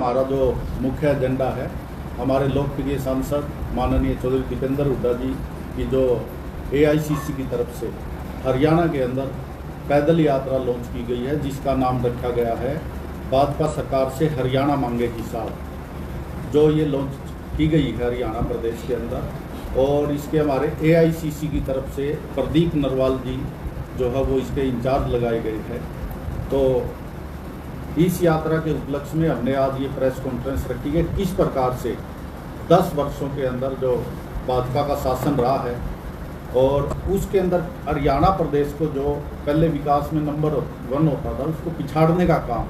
हमारा जो मुख्य एजेंडा है, हमारे लोकप्रिय सांसद माननीय चौधरी दीपेंद्र हुड्डा जी की जो AICC की तरफ से हरियाणा के अंदर पैदल यात्रा लॉन्च की गई है, जिसका नाम रखा गया है भाजपा सरकार से हरियाणा मांगेगी साथ। जो ये लॉन्च की गई है हरियाणा प्रदेश के अंदर, और इसके हमारे AICC की तरफ से प्रदीप नरवाल जी जो है वो इसके इंचार्ज लगाए गए हैं। तो इस यात्रा के उपलक्ष्य में हमने आज ये प्रेस कॉन्फ्रेंस रखी है। किस प्रकार से 10 वर्षों के अंदर जो भाजपा का शासन रहा है और उसके अंदर हरियाणा प्रदेश को जो पहले विकास में नंबर 1 होता था, उसको पिछाड़ने का काम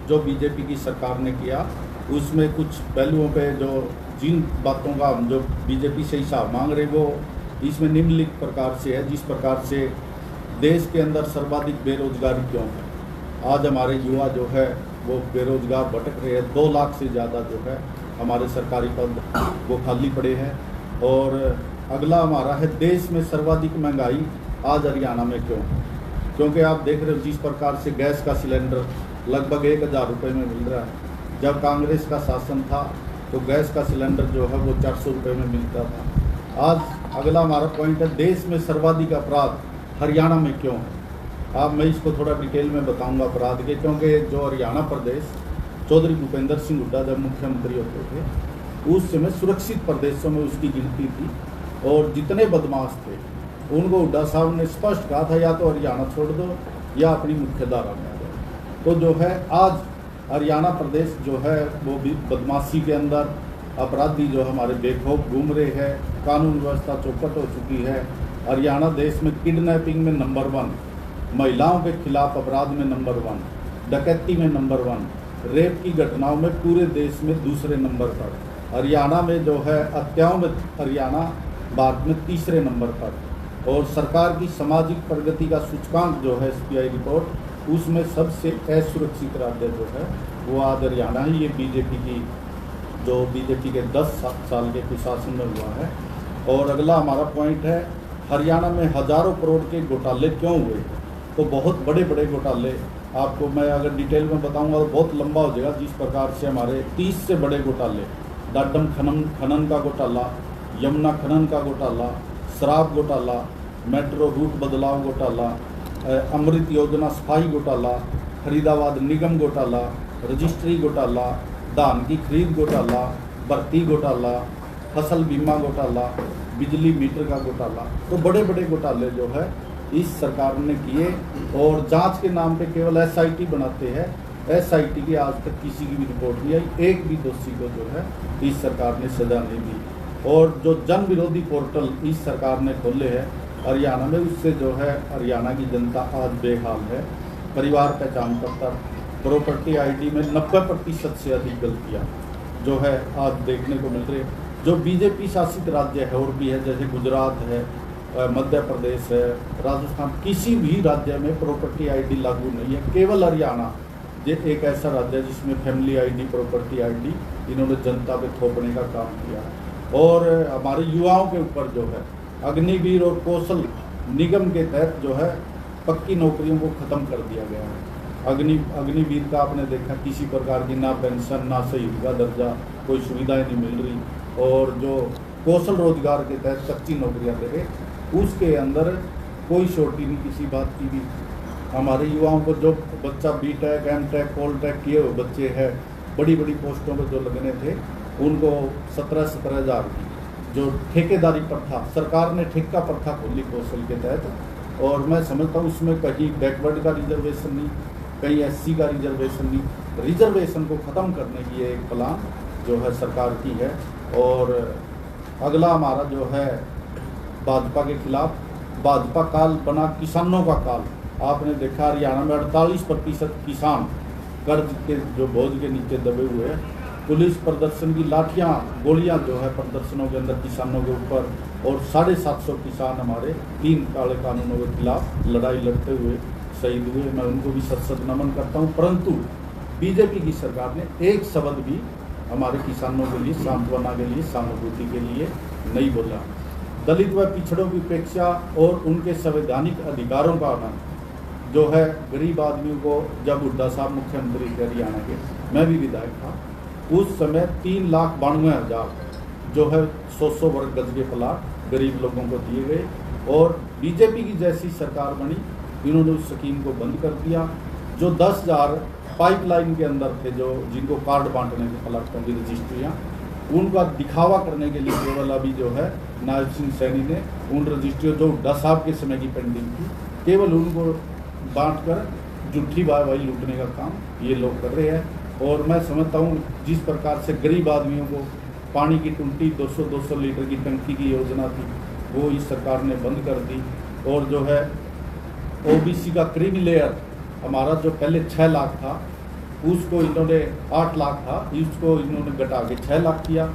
जो बीजेपी की सरकार ने किया, उसमें कुछ पहलुओं पे जो जिन बातों का हम जो बीजेपी से हिसाब मांग रहे वो इसमें निम्नलिखित प्रकार से है। जिस प्रकार से देश के अंदर सर्वाधिक बेरोजगारी क्यों है, आज हमारे युवा जो है वो बेरोजगार भटक रहे हैं। 2 लाख से ज़्यादा जो है हमारे सरकारी पद वो खाली पड़े हैं। और अगला हमारा है देश में सर्वाधिक महंगाई आज हरियाणा में क्यों, क्योंकि आप देख रहे हो जिस प्रकार से गैस का सिलेंडर लगभग 1000 रुपये में मिल रहा है। जब कांग्रेस का शासन था तो गैस का सिलेंडर जो है वो 400 रुपये में मिलता था। आज अगला हमारा पॉइंट है देश में सर्वाधिक अपराध हरियाणा में क्यों है। अब मैं इसको थोड़ा डिटेल में बताऊंगा अपराध के, क्योंकि जो हरियाणा प्रदेश चौधरी भूपेंद्र सिंह हुड्डा जब मुख्यमंत्री होते थे उस समय सुरक्षित प्रदेशों में उसकी गिनती थी, और जितने बदमाश थे उनको हुड्डा साहब ने स्पष्ट कहा था या तो हरियाणा छोड़ दो या अपनी मुख्य धारा में आ जाओ। तो जो है आज हरियाणा प्रदेश जो है वो भी बदमाशी के अंदर अपराधी जो हमारे बेखौफ घूम रहे हैं, कानून व्यवस्था चौपट हो चुकी है। हरियाणा देश में किडनैपिंग में नंबर 1, महिलाओं के खिलाफ अपराध में नंबर 1, डकैती में नंबर 1, रेप की घटनाओं में पूरे देश में दूसरे नंबर पर। हरियाणा में जो है हत्याओं में हरियाणा भारत में तीसरे नंबर पर। और सरकार की सामाजिक प्रगति का सूचकांक जो है SPI रिपोर्ट, उसमें सबसे असुरक्षित राज्य जो है वो आज हरियाणा है। ये बीजेपी के 10 साल के कुशासन में हुआ है। और अगला हमारा पॉइंट है हरियाणा में हजारों करोड़ के घोटाले क्यों हुए। तो बहुत बड़े बड़े घोटाले, आपको मैं अगर डिटेल में बताऊंगा तो बहुत लंबा हो जाएगा। जिस प्रकार से हमारे 30 से बड़े घोटाले, डाडम खनन का घोटाला, यमुना खनन का घोटाला, शराब घोटाला, मेट्रो रूट बदलाव घोटाला, अमृत योजना सफाई घोटाला, फरीदाबाद निगम घोटाला, रजिस्ट्री घोटाला, धान की खरीद घोटाला, भर्ती घोटाला, फसल बीमा घोटाला, बिजली मीटर का घोटाला। तो बड़े बड़े घोटाले जो है इस सरकार ने किए। और जांच के नाम पे केवल SIT बनाते हैं। SIT की आज तक किसी की भी रिपोर्ट नहीं आई, एक भी दोषी को जो है इस सरकार ने सजा नहीं दी। और जो जन विरोधी पोर्टल इस सरकार ने खोले हैं हरियाणा में, उससे जो है हरियाणा की जनता आज बेहाल है। परिवार पहचान पत्र, प्रॉपर्टी ID में 90% से अधिक गलतियाँ जो है आज देखने को मिल रही है। जो बीजेपी शासित राज्य है और भी है, जैसे गुजरात है, मध्य प्रदेश है, राजस्थान, किसी भी राज्य में प्रॉपर्टी ID लागू नहीं है। केवल हरियाणा ये एक ऐसा राज्य है जिसमें फैमिली ID, प्रॉपर्टी ID इन्होंने जनता पे थोपने का काम किया है। और हमारे युवाओं के ऊपर जो है अग्निवीर और कौशल निगम के तहत जो है पक्की नौकरियों को ख़त्म कर दिया गया है। अग्निवीर का आपने देखा किसी प्रकार की ना पेंशन ना शहीद का दर्जा, कोई सुविधाएं नहीं मिल रही। और जो कौशल रोजगार के तहत कच्ची नौकरियां दे रहे, उसके अंदर कोई शॉर्टी नहीं किसी बात की भी। हमारे युवाओं को जो बच्चा BTech, M.Tech, Qual.Tech किए हुए बच्चे हैं, बड़ी बड़ी पोस्टों पर जो लगने थे, उनको 17-17 हज़ार की जो ठेकेदारी प्रथा, सरकार ने ठेका प्रथा खोली कौशल के तहत। और मैं समझता हूँ उसमें कहीं बैकवर्ड का रिजर्वेशन नहीं, कहीं SC का रिजर्वेशन नहीं। रिजर्वेशन को ख़त्म करने की एक प्लान जो है सरकार की है। और अगला हमारा जो है भाजपा के खिलाफ, भाजपा काल बना किसानों का काल। आपने देखा हरियाणा में 48% किसान कर्ज के जो बोझ के नीचे दबे हुए हैं। पुलिस प्रदर्शन की लाठियां गोलियां जो है प्रदर्शनों के अंदर किसानों के ऊपर, और 750 किसान हमारे 3 काले कानूनों के खिलाफ लड़ाई लड़ते हुए शहीद हुए। मैं उनको भी सत नमन करता हूं। परंतु बीजेपी की सरकार ने एक शब्द भी हमारे किसानों के लिए, सांत्वना के लिए, सहानुभूति के लिए नहीं बोला। दलित व पिछड़ों की उपेक्षा और उनके संवैधानिक अधिकारों का आनंद जो है गरीब आदमियों को, जब हुड्डा साहब मुख्यमंत्री थे हरियाणा के, मैं भी विधायक था, उस समय 3,92,000 जो है 100 वर्ग गज के प्लाट गरीब लोगों को दिए गए। और बीजेपी की जैसी सरकार बनी, इन्होंने उस स्कीम को बंद कर दिया। जो 10,000 पाइपलाइन के अंदर थे, जो जिनको कार्ड बांटने के प्लाटों की रजिस्ट्रियाँ, उनका दिखावा करने के लिए केवल अभी जो है नायब सिंह सैनी ने उन रजिस्ट्रियों जो हुड्डा साहब के समय की पेंडिंग थी, केवल उनको बांटकर झूठी वाहवाही लूटने का काम ये लोग कर रहे हैं। और मैं समझता हूँ जिस प्रकार से गरीब आदमियों को पानी की टुंटी 200-200 लीटर की टंकी की योजना थी, वो इस सरकार ने बंद कर दी। और जो है ओबीसी का क्रीमी लेयर हमारा जो पहले 6 लाख था, उसको इन्होंने 8 लाख था, इसको इन्होंने घटा के 6 लाख किया।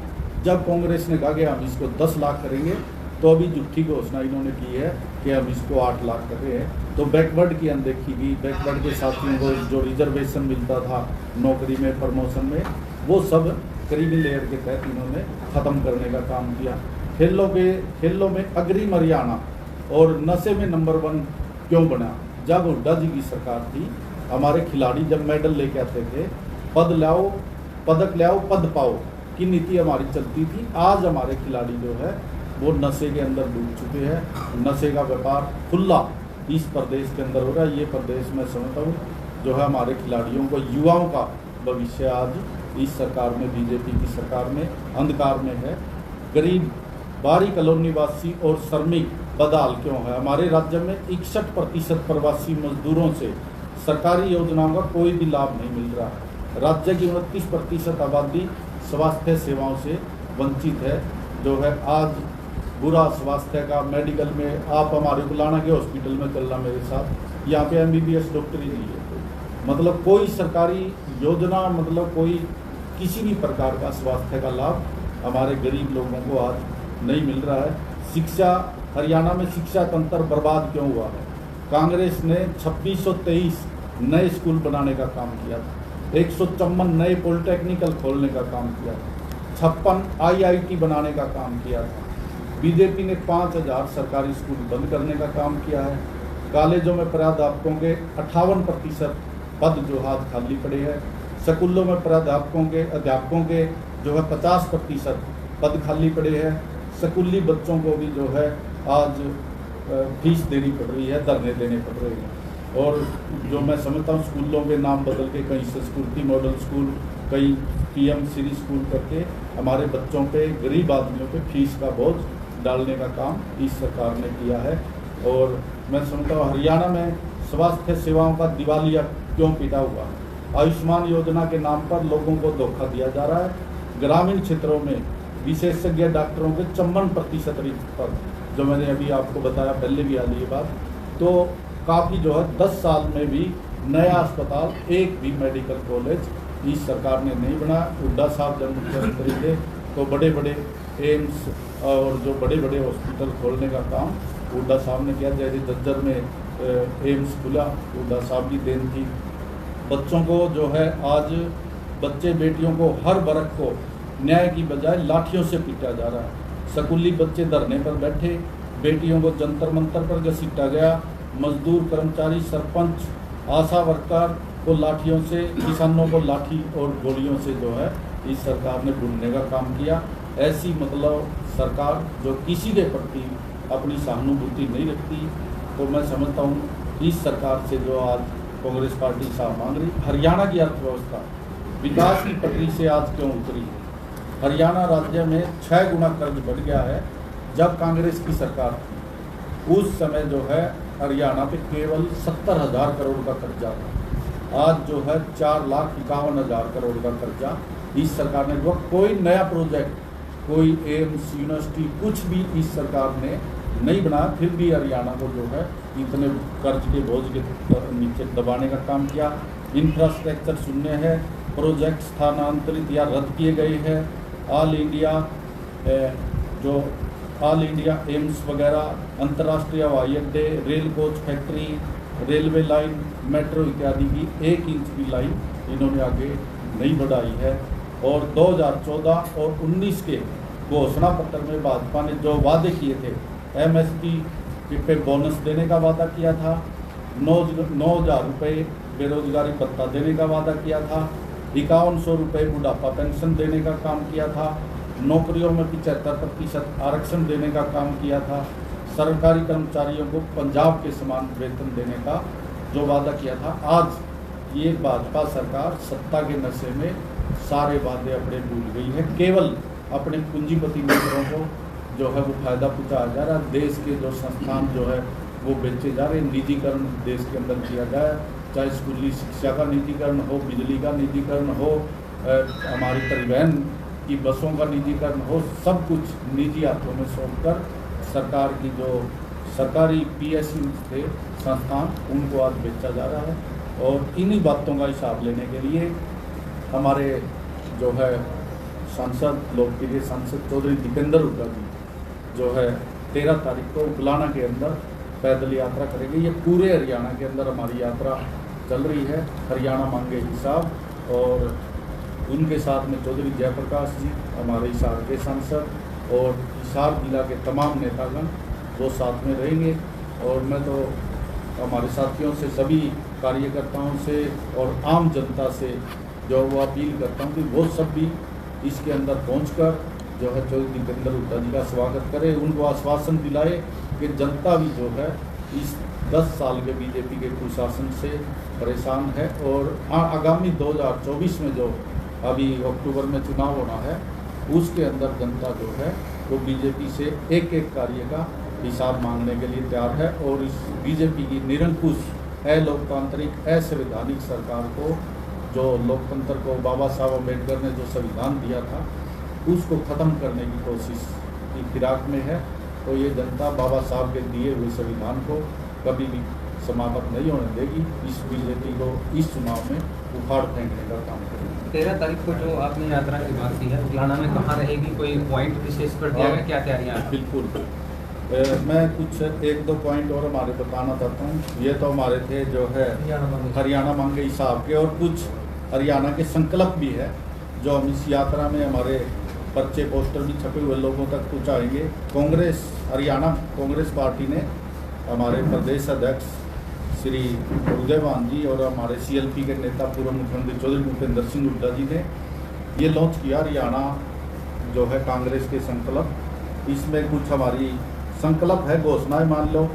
जब कांग्रेस ने कहा कि हम इसको 10 लाख करेंगे, तो अभी झूठी घोषणा इन्होंने की है कि हम इसको 8 लाख कर रहे हैं। तो बैकवर्ड की अनदेखी की, बैकवर्ड के साथियों को जो रिजर्वेशन मिलता था नौकरी में, प्रमोशन में, वो सब क्रीमी लेयर के तहत इन्होंने ख़त्म करने का काम किया। खेलों में अग्रिम हरियाणा और नशे में नंबर 1 क्यों बना? जब हुड्डा जी की सरकार थी, हमारे खिलाड़ी जब मेडल लेके आते थे, पद लाओ पदक लाओ पद पाओ की नीति हमारी चलती थी। आज हमारे खिलाड़ी जो है वो नशे के अंदर डूब चुके हैं। नशे का व्यापार खुला इस प्रदेश के अंदर हो रहा है। ये प्रदेश मैं समझता हूँ जो है हमारे खिलाड़ियों को, युवाओं का भविष्य आज इस सरकार में, बीजेपी की सरकार में अंधकार में है। गरीब बाहरी कॉलोनी वासी और श्रमिक बदहाल क्यों है? हमारे राज्य में 61% प्रवासी मजदूरों से सरकारी योजनाओं का कोई भी लाभ नहीं मिल रहा है। राज्य की 29% आबादी स्वास्थ्य सेवाओं से वंचित है। जो है आज बुरा स्वास्थ्य का, मेडिकल में आप हमारे बुलाना के हॉस्पिटल में चलना मेरे साथ, यहाँ पे MBBS डॉक्टर ही नहीं है। मतलब कोई सरकारी योजना, मतलब कोई किसी भी प्रकार का स्वास्थ्य का लाभ हमारे गरीब लोगों को आज नहीं मिल रहा है। शिक्षा, हरियाणा में शिक्षा तंत्र बर्बाद क्यों हुआ है? कांग्रेस ने 2623 नए स्कूल बनाने का काम किया था, 154 नए पॉलिटेक्निकल खोलने का काम किया था, 56 IIT बनाने का काम किया था। बीजेपी ने 5000 सरकारी स्कूल बंद करने का काम किया है। कॉलेजों में प्राध्यापकों के 58% पद जो हाथ खाली पड़े हैं। स्कूलों में प्राध्यापकों के, अध्यापकों के जो है 50% पद खाली पड़े हैं। स्कूली बच्चों को भी जो है आज फीस देनी पड़ रही है, धरने देने पड़ रहे हैं। और जो मैं समझता हूँ स्कूलों के नाम बदल के कहीं संस्कृति मॉडल स्कूल, कहीं PM श्री स्कूल करके हमारे बच्चों पे, गरीब आदमियों पे फीस का बोझ डालने का काम इस सरकार ने किया है। और मैं समझता हूँ हरियाणा में स्वास्थ्य सेवाओं का दिवालिया क्यों पिटा हुआ है? आयुष्मान योजना के नाम पर लोगों को धोखा दिया जा रहा है। ग्रामीण क्षेत्रों में विशेषज्ञ डॉक्टरों के 54% रिक्त पर, जो मैंने अभी आपको बताया, पहले भी आ रही है बात, तो काफ़ी जो है 10 साल में भी नया अस्पताल, एक भी मेडिकल कॉलेज इस सरकार ने नहीं बनाया। हुड्डा साहब जब मुख्यमंत्री थे तो बड़े बड़े एम्स और जो बड़े बड़े हॉस्पिटल खोलने का काम हुड्डा साहब ने किया। जैसे जज्जर में एम्स खुला, हुड्डा साहब की देन थी। बच्चों को जो है आज बच्चे बेटियों को हर वर्ग को न्याय की बजाय लाठियों से पीटा जा रहा है। स्कूली बच्चे धरने पर बैठे, बेटियों को जंतर मंतर पर घसीटा गया। मजदूर, कर्मचारी, सरपंच, आशा वर्कर को लाठियों से, किसानों को लाठी और गोलियों से जो है इस सरकार ने ढूंढने का काम किया। ऐसी मतलब सरकार जो किसी के प्रति अपनी सहानुभूति नहीं रखती, तो मैं समझता हूँ इस सरकार से जो आज कांग्रेस पार्टी साथ मांग रही। हरियाणा की अर्थव्यवस्था विकास की पटरी से आज क्यों उतरी है? हरियाणा राज्य में 6 गुना कर्ज बढ़ गया है। जब कांग्रेस की सरकार थी उस समय जो है हरियाणा पे केवल 70,000 करोड़ का कर्जा था। आज जो है 4,51,000 करोड़ का कर्जा इस सरकार ने, जो कोई नया प्रोजेक्ट, कोई एम्स, यूनिवर्सिटी, कुछ भी इस सरकार ने नहीं बनाया। फिर भी हरियाणा को जो है इतने कर्ज के बोझ के नीचे दबाने का काम किया। इंफ्रास्ट्रक्चर शून्य है, प्रोजेक्ट स्थानांतरित या रद्द किए गए हैं। ऑल इंडिया एम्स वगैरह, अंतर्राष्ट्रीय हवाई अड्डे, rail coach factory, railway line, metro इत्यादि की 1 इंच की लाइन इन्होंने आगे नहीं बढ़ाई है। और 2014 और 19 के घोषणा पत्र में भाजपा ने जो वादे किए थे, MSP पे बोनस देने का वादा किया था, 9,000 रुपये बेरोजगारी भत्ता देने का वादा किया था, 5100 रुपये बुढ़ापा पेंशन देने का काम किया था, नौकरियों में 75% आरक्षण देने का काम किया था, सरकारी कर्मचारियों को पंजाब के समान वेतन देने का जो वादा किया था। आज ये भाजपा सरकार सत्ता के नशे में सारे वादे अपने भूल गई है। केवल अपने पूंजीपति मित्रों को जो है वो फायदा पहुँचाया जा रहा है। देश के जो संस्थान जो है वो बेचे जा रहे हैं, निजीकरण देश के अंदर किया जाए, चाहे स्कूली शिक्षा का निजीकरण हो, बिजली का निजीकरण हो, हमारी परिवहन की बसों का निजीकरण हो, सब कुछ निजी हाथों में सौंपकर सरकार की जो सरकारी PSU थे संस्थान उनको आज बेचा जा रहा है। और इन्हीं बातों का हिसाब लेने के लिए हमारे जो है सांसद, लोकप्रिय सांसद चौधरी दीपेंद्र हुड्डा जी जो है 13 तारीख को गुलाना के अंदर पैदल यात्रा करेंगे। ये पूरे हरियाणा के अंदर हमारी यात्रा चल रही है, हरियाणा मांगे हिसाब, और उनके साथ में चौधरी जयप्रकाश जी हमारे हिसार के सांसद और हिसार जिला के तमाम नेतागण वो साथ में रहेंगे। और मैं तो हमारे साथियों से, सभी कार्यकर्ताओं से और आम जनता से जो वो अपील करता हूँ कि वो सब भी इसके अंदर पहुंचकर जो है चौधरी दीपेंद्र हुड्डा जी का स्वागत करें, उनको आश्वासन दिलाए कि जनता भी जो है इस 10 साल के बीजेपी के कुशासन से परेशान है। और आगामी 2024 में जो अभी अक्टूबर में चुनाव होना है उसके अंदर जनता जो है वो बीजेपी से एक एक कार्य का हिसाब मांगने के लिए तैयार है। और इस बीजेपी की निरंकुश अलोकतांत्रिक असंवैधानिक सरकार को, जो लोकतंत्र को बाबा साहब अम्बेडकर ने जो संविधान दिया था उसको ख़त्म करने की कोशिश की फिराक में है, तो ये जनता बाबा साहब के दिए हुए संविधान को कभी भी समाप्त नहीं होने देगी। इस बीजेपी को इस चुनाव में उखाड़ फेंकने का काम करेगी। 13 तारीख को जो आपने यात्रा की बात की है, गुलाना में कहाँ रहेगी, कोई पॉइंट विशेष पर दिया गया, क्या तैयारियाँ? बिल्कुल, मैं कुछ 1-2 पॉइंट और हमारे बताना चाहता हूँ। ये तो हमारे थे जो है हरियाणा मांगे हिसाब के, और कुछ हरियाणा के संकल्प भी है जो हम इस यात्रा में हमारे पर्चे पोस्टर भी छपे हुए लोगों तक पहुँचाएंगे। कांग्रेस, हरियाणा कांग्रेस पार्टी ने हमारे प्रदेश अध्यक्ष श्री उदयवान जी और हमारे CLP के नेता पूर्व मुख्यमंत्री चौधरी भूपेंद्र सिंह हुड्डा जी ने ये लॉन्च किया हरियाणा जो है कांग्रेस के संकल्प। इसमें कुछ हमारी संकल्प है, घोषणाएं मान लो,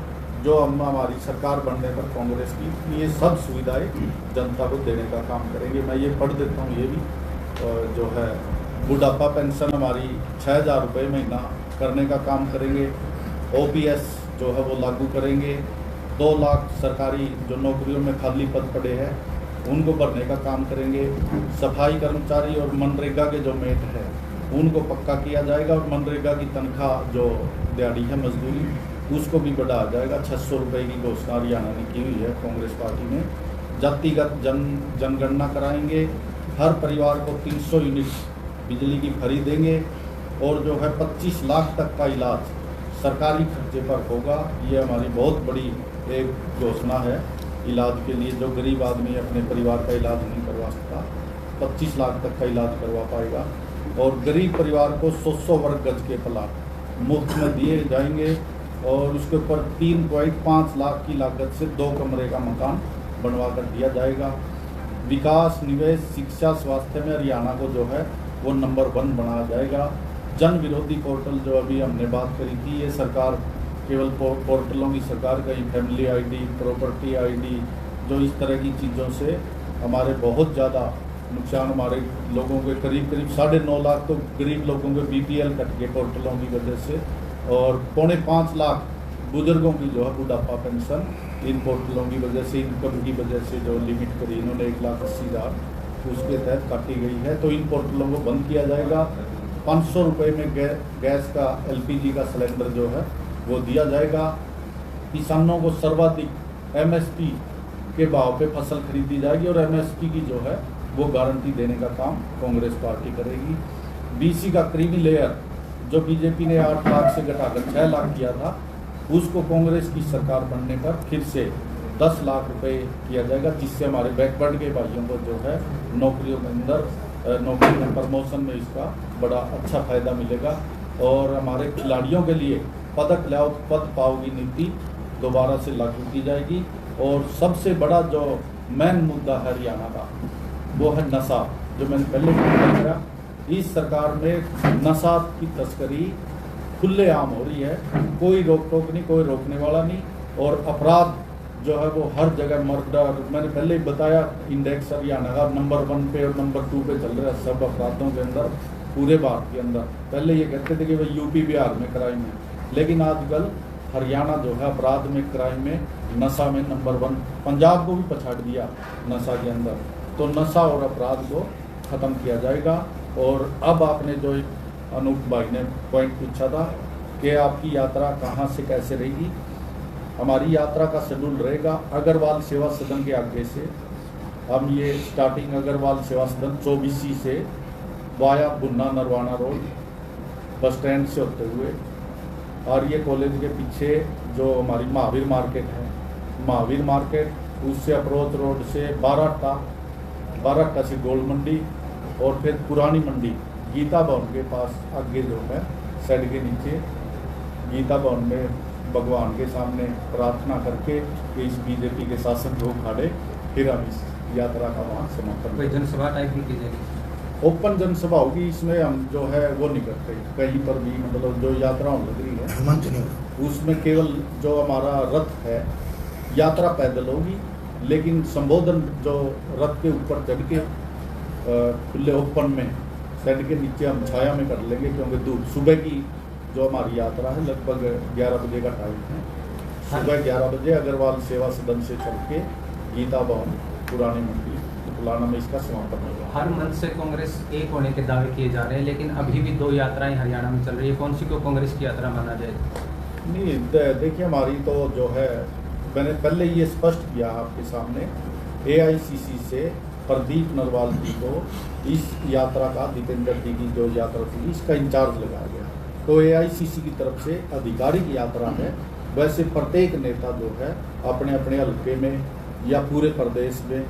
जो हम हमारी सरकार बनने पर कांग्रेस की ये सब सुविधाएं जनता को देने का काम करेंगे। मैं ये पढ़ देता हूँ, ये भी जो है बुढ़ापा पेंशन हमारी 6000 रुपये महीना करने का काम करेंगे। OPS जो है वो लागू करेंगे। 2 लाख सरकारी जो नौकरियों में खाली पद पड़े हैं उनको भरने का काम करेंगे। सफाई कर्मचारी और मनरेगा के जो मेट है उनको पक्का किया जाएगा, और मनरेगा की तनख्वाह जो दिहाड़ी है मजदूरी उसको भी बढ़ाया जाएगा। 600 रुपये की घोषणा हरियाणा ने की हुई है कांग्रेस पार्टी ने। जातिगत जनगणना कराएंगे। हर परिवार को 300 यूनिट बिजली की फ्री देंगे, और जो है 25 लाख तक का इलाज सरकारी खर्चे पर होगा। ये हमारी बहुत बड़ी एक घोषणा है इलाज के लिए। जो गरीब आदमी अपने परिवार का इलाज नहीं करवा सकता 25 लाख तक का इलाज करवा पाएगा। और गरीब परिवार को 100 वर्ग गज के प्लाट मुफ्त में दिए जाएंगे, और उसके ऊपर 3.5 लाख की लागत से 2 कमरे का मकान बनवा कर दिया जाएगा। विकास, निवेश, शिक्षा, स्वास्थ्य में हरियाणा को जो है वो नंबर 1 बनाया जाएगा। जन विरोधी पोर्टल जो अभी हमने बात करी थी, ये सरकार केवल पोर्टलों की सरकार, कहीं फैमिली ID, प्रॉपर्टी ID, जो इस तरह की चीज़ों से हमारे बहुत ज़्यादा नुकसान, हमारे लोगों के करीब 9.5 लाख तो गरीब लोगों के BPL कट गए पोर्टलों की वजह से, और 4.5 लाख बुजुर्गों की जो है बुढ़ापा पेंशन इन पोर्टलों की वजह से, इनकम की वजह से जो लिमिट करी इन्होंने 1,80,000 उसके तहत काटी गई है, तो इन पोर्टलों को बंद किया जाएगा। 500 रुपये में गैस का LPG का सिलेंडर जो है वो दिया जाएगा। किसानों को सर्वाधिक MSP के भाव पे फसल खरीदी जाएगी, और MSP की जो है वो गारंटी देने का काम कांग्रेस पार्टी करेगी। BC का क्रीमी लेयर जो बीजेपी ने 8 लाख से घटाकर 6 लाख किया था, उसको कांग्रेस की सरकार बनने पर फिर से 10 लाख रुपए किया जाएगा, जिससे हमारे बैकवर्ड के भाइयों को जो है नौकरियों के अंदर नौकरी में प्रमोशन में इसका बड़ा अच्छा फ़ायदा मिलेगा। और हमारे खिलाड़ियों के लिए पदक लाओ पद पाओ की नीति दोबारा से लागू की जाएगी। और सबसे बड़ा जो मेन मुद्दा है हरियाणा का वो है नशा। जो मैंने पहले बताया, इस सरकार में नशा की तस्करी खुलेआम हो रही है, कोई रोक टोक नहीं, कोई रोकने वाला नहीं। और अपराध जो है वो हर जगह, मर्डर, मैंने पहले ही बताया, इंडेक्स हरियाणा का नंबर 1 पे और नंबर 2 पे चल रहा है सब अपराधों के अंदर पूरे भारत के अंदर। पहले ये कहते थे कि भाई यूपी बिहार में क्राइम है, लेकिन आजकल हरियाणा जो है अपराध में, क्राइम में, नशा में नंबर 1, पंजाब को भी पछाड़ दिया नशा के अंदर। तो नशा और अपराध को ख़त्म किया जाएगा। और अब आपने जो अनूप भाई ने पॉइंट पूछा था कि आपकी यात्रा कहाँ से कैसे रहेगी, हमारी यात्रा का शेड्यूल रहेगा अग्रवाल सेवा सदन के आगे से। हम ये स्टार्टिंग अग्रवाल सेवा सदन 24C से वाया बुन्ना नरवाना रोड बस स्टैंड से होते हुए, और ये कॉलेज के पीछे जो हमारी महावीर मार्केट है, महावीर मार्केट उससे अप्रोच रोड से बाराटा से गोल्ड मंडी, और फिर पुरानी मंडी गीता भवन के पास आगे जो है साइड के नीचे गीता भवन में भगवान के सामने प्रार्थना करके कि इस बीजेपी के शासन को उखाड़े, फिर हम इस यात्रा का वहाँ समापन। कोई जनसभा टाइप भी की जाएगी? ओपन जनसभा होगी, इसमें हम जो है वो नहीं करते कहीं पर भी, मतलब जो यात्रा लग रही है उसमें केवल जो हमारा रथ है यात्रा पैदल होगी, लेकिन संबोधन जो रथ के ऊपर चढ़ के खुले ओपन में शेड के नीचे हम छाया में कर लेंगे, क्योंकि धूप सुबह की जो हमारी यात्रा है लगभग 11 बजे का टाइम है। सुबह 11 बजे अग्रवाल सेवा सदन से चल के गीता भवन पुरानी मंडी फुलाना में इसका समापन होगा। हर मंच से कांग्रेस एक होने के दावे किए जा रहे हैं, लेकिन अभी भी 2 यात्राएं हरियाणा में चल रही है, कौन सी को कांग्रेस की यात्रा माना जाएगी? नहीं, देखिए हमारी तो जो है, मैंने पहले ये स्पष्ट किया आपके सामने, AICC से प्रदीप नरवाल जी को इस यात्रा का, दीपेंद्र जी की जो यात्रा थी इसका इंचार्ज लगाया गया। तो AICC की तरफ से आधिकारिक यात्रा है। वैसे प्रत्येक नेता जो है अपने अपने हल्के में या पूरे प्रदेश में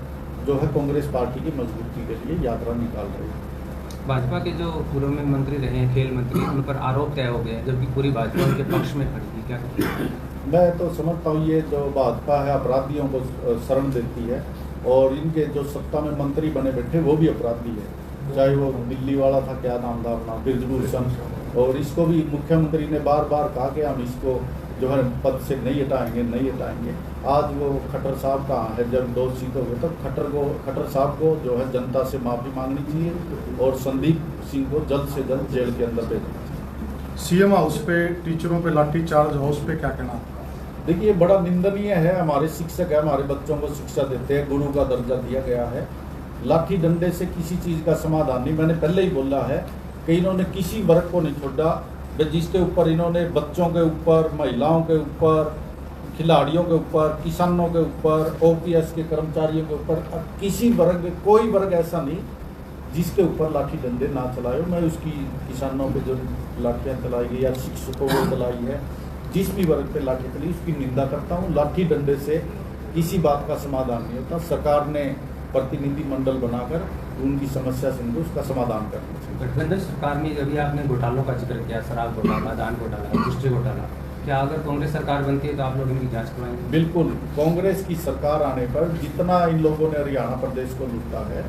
जो है कांग्रेस पार्टी की मजबूती के लिए यात्रा निकाल रही है। भाजपा के जो पूर्व में मंत्री रहे हैं, खेल मंत्री, उन पर आरोप तय हो गए, जबकि पूरी भाजपा उनके पक्ष में खड़ी थी, क्या कहेंगे? मैं तो समझता हूँ ये जो भाजपा है अपराधियों को शरण देती है, और इनके जो सत्ता में मंत्री बने बैठे वो भी अपराधी है। चाहे वो दिल्ली वाला था, क्या नाम था अपना, ब्रिजभूषण, और इसको भी मुख्यमंत्री ने बार बार कहा कि हम इसको जो है पद से नहीं हटाएंगे। आज वो खट्टर साहब कहाँ है? जब 2 सीटों हो तब खट्टर साहब को जो है जनता से माफ़ी मांगनी चाहिए और संदीप सिंह को जल्द से जल्द जेल के अंदर भेजना चाहिए। CM हाउस पे टीचरों पे लाठीचार्ज, हाउस पे क्या कहना? देखिए बड़ा निंदनीय है। हमारे शिक्षक है, हमारे बच्चों को शिक्षा देते हैं, गुरु का दर्जा दिया गया है। लाठी डंडे से किसी चीज़ का समाधान नहीं। मैंने पहले ही बोला है कि इन्होंने किसी वर्ग को नहीं छोड़ा, जिसके ऊपर इन्होंने बच्चों के ऊपर, महिलाओं के ऊपर, खिलाड़ियों के ऊपर, किसानों के ऊपर, OPS के कर्मचारियों के ऊपर, किसी वर्ग, कोई वर्ग ऐसा नहीं जिसके ऊपर लाठी डंडे ना चलाए। मैं उसकी किसानों पे जो लाठियाँ चलाई गई या शिक्षकों को चलाई है, जिस भी वर्ग पे लाठी चली उसकी निंदा करता हूँ। लाठी डंडे से किसी बात का समाधान नहीं होता। सरकार ने प्रतिनिधि मंडल बनाकर उनकी समस्या सुनकर उसका समाधान करना चाहिए। गठबंधन सरकार में अभी आपने घोटालों का जिक्र किया, शराब घोटाला, दान घोटाला, पुष्टि घोटाला, क्या अगर कांग्रेस सरकार बनती है तो आप लोग इनकी जांच करवाएंगे? बिल्कुल, कांग्रेस की सरकार आने पर जितना इन लोगों ने हरियाणा प्रदेश को लूटा है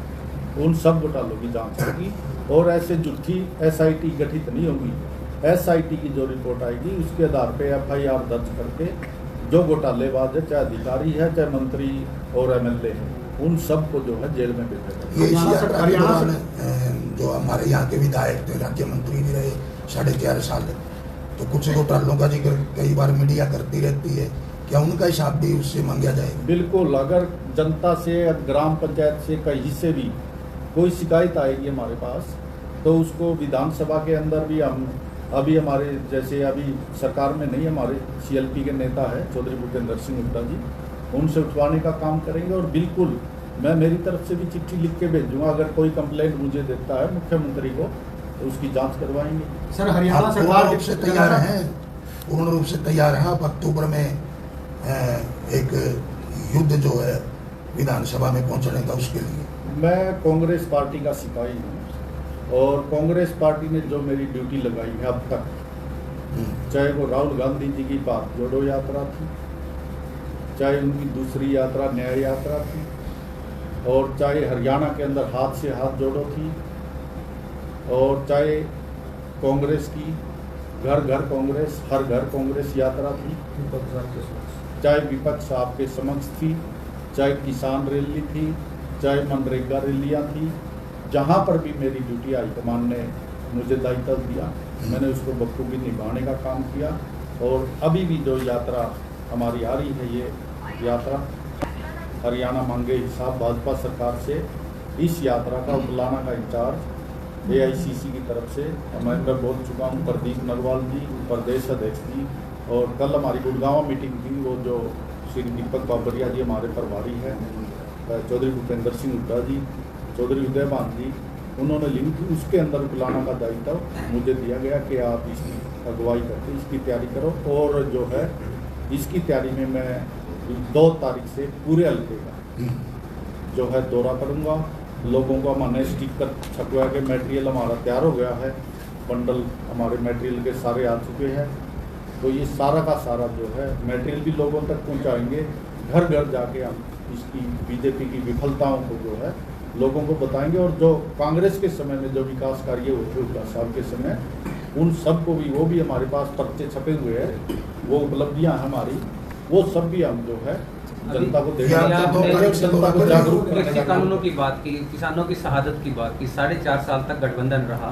उन सब घोटालों की जांच होगी, और ऐसे झूठी SIT गठित नहीं होगी। SIT की जो रिपोर्ट आएगी उसके आधार पे FIR दर्ज करके जो घोटालेबाज है, चाहे अधिकारी है, चाहे मंत्री और MLA है, उन सब को जो है जेल में भेजा जाएगा। हरियाणा जो हमारे यहाँ के विधायक थे, राज्य मंत्री भी रहे 4.5 साल, तो कुछ घोटालों का जिक्र कई बार मीडिया करती रहती है, क्या उनका हिसाब भी उससे मांगा जाएगा? बिल्कुल, अगर जनता से, ग्राम पंचायत से, कहीं से भी कोई शिकायत आएगी हमारे पास, तो उसको विधानसभा के अंदर भी हम, अभी हमारे जैसे अभी सरकार में नहीं, हमारे CLP के नेता है चौधरी भूपेंद्र सिंह हुड्डा जी, उनसे उठवाने का काम करेंगे। और बिल्कुल मैं मेरी तरफ से भी चिट्ठी लिख के भेजूंगा, अगर कोई कंप्लेंट मुझे देता है मुख्यमंत्री को तो उसकी जांच करवाएंगे। सर हरियाणा सरकार पूर्ण रूप से तैयार हैं आप अक्टूबर में एक युद्ध जो है विधानसभा में पहुंचने का, उसके लिए? मैं कांग्रेस पार्टी का सिपाही हूँ, और कांग्रेस पार्टी ने जो मेरी ड्यूटी लगाई है अब तक, चाहे वो राहुल गांधी जी की भारत जोड़ो यात्रा थी, चाहे उनकी दूसरी यात्रा न्याय यात्रा थी, और चाहे हरियाणा के अंदर हाथ से हाथ जोड़ो थी, और चाहे कांग्रेस की घर घर कांग्रेस, हर घर कांग्रेस यात्रा थी, चाहे विपक्ष आपके समक्ष थी, चाहे किसान रैली थी, चाहे मनरेगा रैलियाँ थी, जहाँ पर भी मेरी ड्यूटी हाईकमान ने मुझे दायित्व दिया, मैंने उसको बखूबी निभाने का काम किया। और अभी भी जो यात्रा हमारी आ रही है, ये यात्रा हरियाणा मांगे हिसाब भाजपा सरकार से, इस यात्रा का बुलाना का इंचार्ज AICC की तरफ से मैं बोल चुका हूँ प्रदीप नरवाल जी, प्रदेश अध्यक्ष जी, और कल हमारी गुड़गांव मीटिंग थी, वो जो श्री दीपक बाबरिया जी हमारे प्रभारी हैं, चौधरी भूपेंद्र सिंह हुड्डा जी, चौधरी उदयभान जी, उन्होंने ली थी, उसके अंदर बुलाना का दायित्व मुझे दिया गया कि आप इसकी अगुवाई करके इसकी तैयारी करो। और जो है इसकी तैयारी में मैं 2 तारीख से पूरे हल्के का जो है दौरा करूँगा। लोगों को हमने स्टिकर छपवा के मटेरियल हमारा तैयार हो गया है, बंडल हमारे मटेरियल के सारे आ चुके हैं, तो ये सारा का सारा जो है मटेरियल भी लोगों तक पहुंचाएंगे, घर घर जाके हम इसकी बीजेपी की विफलताओं को जो है लोगों को बताएंगे। और जो कांग्रेस के समय में जो विकास कार्य हुए थे हुड्डा साहब के समय, उन सब को भी, वो भी हमारे पास पर्चे छपे हुए हैं, वो उपलब्धियां हमारी, वो सब भी हम जो है जनता को देंगे, जनता को जागरूक करने कृषि का कानूनों की बात की, किसानों की शहादत की बात की, 4.5 साल तक गठबंधन रहा,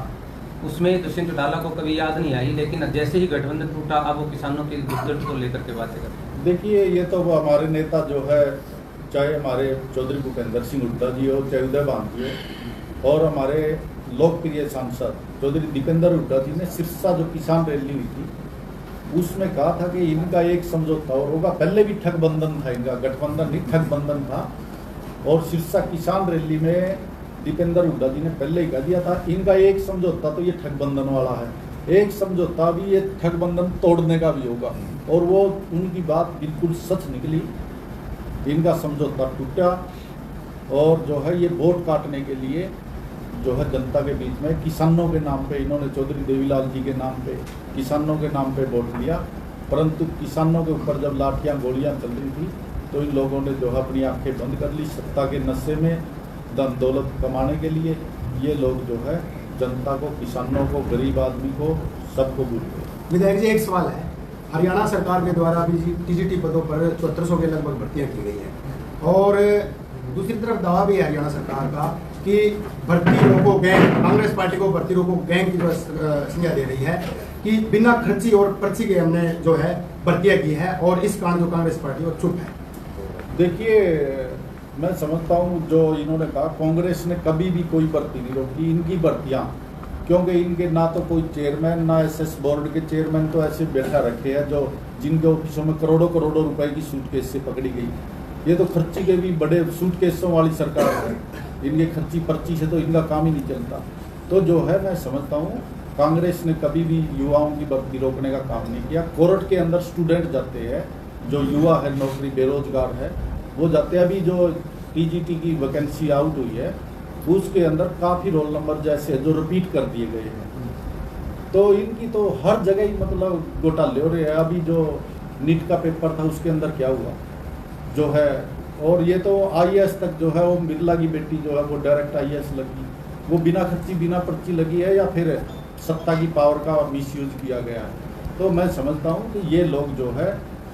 उसमें दुष्यंत चौटाला को कभी याद नहीं आई, लेकिन जैसे ही गठबंधन टूटा अब वो किसानों के दुर्दर्द को लेकर के बातें करते हैं। देखिए, ये तो वो हमारे नेता जो है, चाहे हमारे चौधरी भूपेंद्र सिंह हुड्डा जी हो, चाहे उदयभान जी हो, और हमारे लोकप्रिय सांसद चौधरी दीपेंद्र हुड्डा जी ने सिरसा जो किसान रैली हुई थी उसमें कहा था कि इनका एक समझौता और होगा। पहले भी ठगबंधन था, इनका गठबंधन नहीं ठगबंधन था, और सिरसा किसान रैली में दीपेंद्र हुड्डा जी ने पहले ही कह दिया था इनका एक समझौता तो ये ठगबंधन वाला है, एक समझौता भी ये ठगबंधन तोड़ने का भी होगा, और वो उनकी बात बिल्कुल सच निकली। इनका समझौता टूटा, और जो है ये वोट काटने के लिए जो है जनता के बीच में किसानों के नाम पे, इन्होंने चौधरी देवीलाल जी के नाम पे, किसानों के नाम पे वोट लिया, परंतु किसानों के ऊपर जब लाठियां गोलियां चल रही थी तो इन लोगों ने जो है अपनी आंखें बंद कर ली। सत्ता के नशे में धन दौलत कमाने के लिए ये लोग जो है जनता को, किसानों को, गरीब आदमी को, सबको भूल गए। विधायक जी, एक सवाल है, हरियाणा सरकार के द्वारा भी TGT पदों पर 7400 के लगभग भर्तियां की गई हैं, और दूसरी तरफ दावा भी है हरियाणा सरकार का कि भर्ती रोको गैंग, कांग्रेस पार्टी को भर्ती रोको गैंग की जो संज्ञा दे रही है कि बिना खर्ची और पर्ची के हमने जो है भर्तियां की है, और इस कारण जो कांग्रेस पार्टी वो चुप है। देखिए, मैं समझता हूँ जो इन्होंने कहा, कांग्रेस ने कभी भी कोई भर्ती नहीं रोकी, इनकी भर्तियाँ, क्योंकि इनके ना तो कोई चेयरमैन, ना SS बोर्ड के चेयरमैन तो ऐसे बैठा रखे हैं जो जिनके ऑफिसों में करोड़ों करोड़ों रुपए की सूटकेस से पकड़ी गई। ये तो खर्ची के भी बड़े सूटकेसों वाली सरकार है, इनके खर्ची पर्ची से तो इनका काम ही नहीं चलता। तो जो है, मैं समझता हूँ कांग्रेस ने कभी भी युवाओं की भर्ती रोकने का काम नहीं किया। कोर्ट के अंदर स्टूडेंट जाते हैं, जो युवा है, नौकरी बेरोजगार है, वो जाते हैं। अभी जो TGT की वैकेंसी आउट हुई है उसके अंदर काफ़ी रोल नंबर जैसे जो रिपीट कर दिए गए हैं, तो इनकी तो हर जगह ही मतलब घोटाले हो रहे हैं। अभी जो नीट का पेपर था उसके अंदर क्या हुआ जो है, और ये तो IAS तक जो है, वो बिरला की बेटी जो है वो डायरेक्ट IAS लगी, वो बिना खर्ची बिना पर्ची लगी है, या फिर सत्ता की पावर का मिसयूज किया गया है। तो मैं समझता हूँ कि ये लोग जो है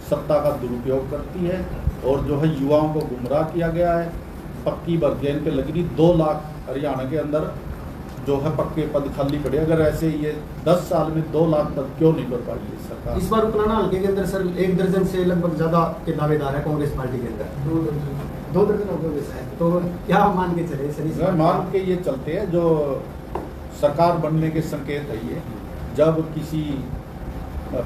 सत्ता का दुरुपयोग करती है, और जो है युवाओं को गुमराह किया गया है। पक्की भर्तियां इन पे लगी थी, 2 लाख हरियाणा के अंदर जो है पक्के पद खाली पड़े। अगर ऐसे ये 10 साल में 2 लाख पद क्यों नहीं कर पाई है सरकार? इस बार उकलाना हल्के के अंदर सर 1 दर्जन से लगभग ज्यादा के दावेदार है कांग्रेस पार्टी के अंदर, 2 दर्जन हो गए शायद। तो क्या मान के चले सर? मान के ये चलते हैं, जो सरकार बनने के संकेत है ये। जब किसी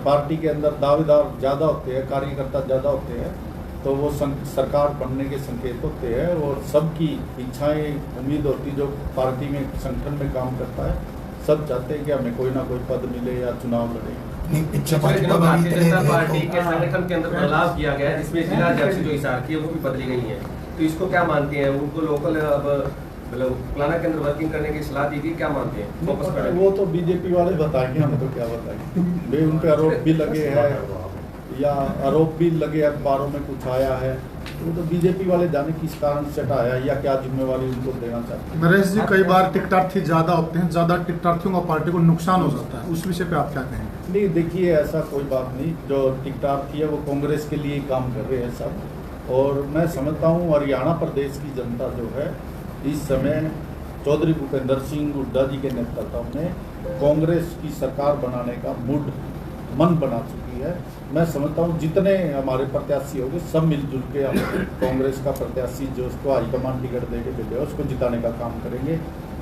पार्टी के अंदर दावेदार ज़्यादा होते हैं, कार्यकर्ता ज़्यादा होते हैं, तो वो सरकार बनने के संकेत होते हैं, और सबकी इच्छाएं, उम्मीद होती जो पार्टी में, संगठन में काम करता है, सब चाहते हैं कि हमें कोई ना कोई पद मिले या चुनाव लड़े। भारतीय जनता पार्टी के संगठन के अंदर बदलाव किया गया है, जिसमें जिला अध्यक्ष जो हिसार की है वो भी बदली गई है, तो इसको क्या मानते हैं? उनको लोकल मतलब प्लाना के अंदर वर्किंग करने की सलाह दी गई, क्या मानते हैं? वो तो बीजेपी वाले बताएंगे, हम तो क्या बताएंगे। वे उन पे आरोप भी लगे हैं, या आरोप भी लगे, अखबारों में कुछ आया है, तो वो तो बीजेपी वाले जाने किस कारण से हटाया या क्या जिम्मेवारी उनको देना चाहते हैं। नरेश जी, कई बार टिकटार्थी ज़्यादा होते हैं, ज़्यादा टिकटार्थियों का पार्टी को नुकसान हो जाता है, उस विषय पे आप क्या कहेंगे? नहीं, देखिए ऐसा कोई बात नहीं, जो टिकटार्थी है वो कांग्रेस के लिए काम कर रहे हैं सब, और मैं समझता हूँ हरियाणा प्रदेश की जनता जो है इस समय चौधरी भूपेंद्र सिंह हुड्डा जी के नेतृत्व में कांग्रेस की सरकार बनाने का मन बना चुकी है। मैं समझता हूँ जितने हमारे प्रत्याशी होंगे सब मिलजुल के हम कांग्रेस का प्रत्याशी जो उसको हाईकमान टिकट दे के मिले उसको जिताने का काम करेंगे।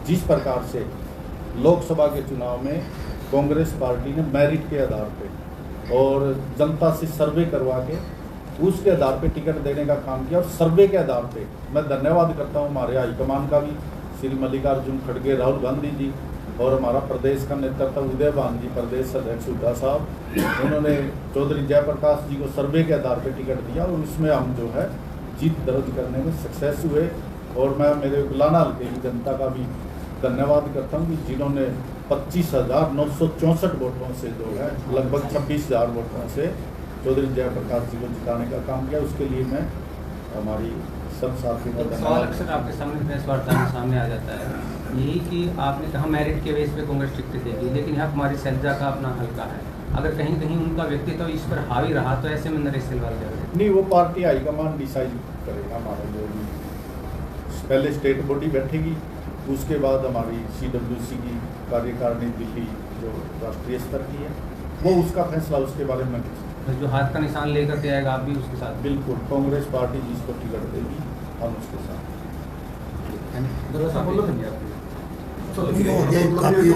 जिस प्रकार से लोकसभा के चुनाव में कांग्रेस पार्टी ने मेरिट के आधार पे और जनता से सर्वे करवा के उसके आधार पे टिकट देने का काम किया, और सर्वे के आधार पे मैं धन्यवाद करता हूँ हमारे हाईकमान का भी, श्री मल्लिकार्जुन खड़गे, राहुल गांधी जी, और हमारा प्रदेश का नेतृत्व उदय भान जी, प्रदेश अध्यक्ष हुड्डा साहब, उन्होंने चौधरी जयप्रकाश जी को सर्वे के आधार पर टिकट दिया और उसमें हम जो है जीत दर्ज करने में सक्सेस हुए। और मैं मेरे गुलाना हल्के की जनता का भी धन्यवाद करता हूँ कि जिन्होंने 25,964 वोटों से जो है लगभग 26,000 वोटों से चौधरी जयप्रकाश जी को जिताने का काम किया। उसके लिए मैं हमारी सब साथियों का सवाल धन्यवाद। अक्सर आपके सामने प्रेस वार्ता में सामने आ जाता है यही कि आपने कहा मेरिट के बेस पे कांग्रेस टिकट देगी, लेकिन यहाँ कुमारी सैलजा का अपना हल्का है, अगर कहीं कहीं उनका व्यक्तित्व इस पर हावी रहा तो ऐसे में नरेश सिलवाल क्या करें? नहीं, वो पार्टी हाईकमान डिसाइड करेगा हमारा जो भी, पहले स्टेट बॉडी बैठेगी, उसके बाद हमारी CWC की कार्यकारिणी दिल्ली जो राष्ट्रीय स्तर की है वो उसका फैसला, उसके बारे में तो जो हाथ का निशान लेकर के आएगा आप भी उसके साथ? बिल्कुल, कांग्रेस पार्टी जिसको टिकट देगी हम उसके साथ। बोलो, काफी